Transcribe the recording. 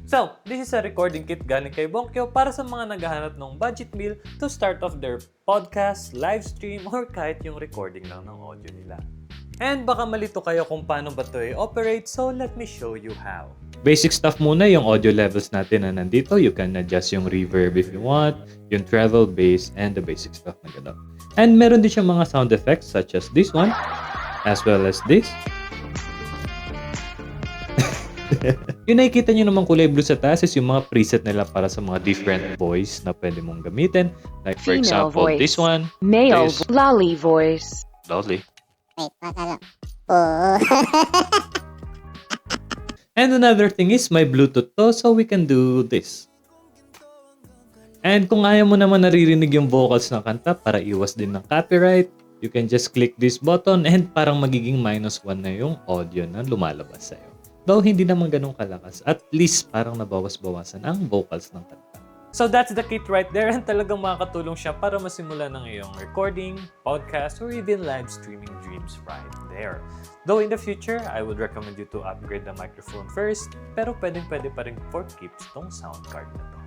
So, this is a recording kit galing kay Bonkyo para sa mga naghahanap ng budget meal to start off their podcast, live stream, or kahit yung recording lang ng audio nila. And baka malito kayo kung paano ba ito i-operate, so let me show you how. Basic stuff muna, yung audio levels natin na nandito. You can adjust yung reverb if you want, yung treble, bass, and the basic stuff na gano'n. And meron din siyang mga sound effects such as this one, as well as this. Yung nakikita nyo naman kulay blue sa taas is yung mga preset nila para sa mga different voice na pwede mong gamitin. Like for Female example, voice. this one. Male This. lolly voice. Lovely. Wait, what? Ano? Oh. And another thing is may Bluetooth to, so we can do this. And kung ayaw mo naman naririnig yung vocals ng kanta para iwas din ng copyright, you can just click this button and parang magiging -1 na yung audio na lumalabas sa'yo. Though hindi naman ganun kalakas, at least parang nabawas-bawasan ang vocals ng kanta. So that's the kit right there, and talagang makakatulong siya para masimula ng iyong recording, podcast, or even live streaming dreams right there. Though in the future, I would recommend you to upgrade the microphone first, pero pwedeng-pwede pa rin for keeps tong sound card na to.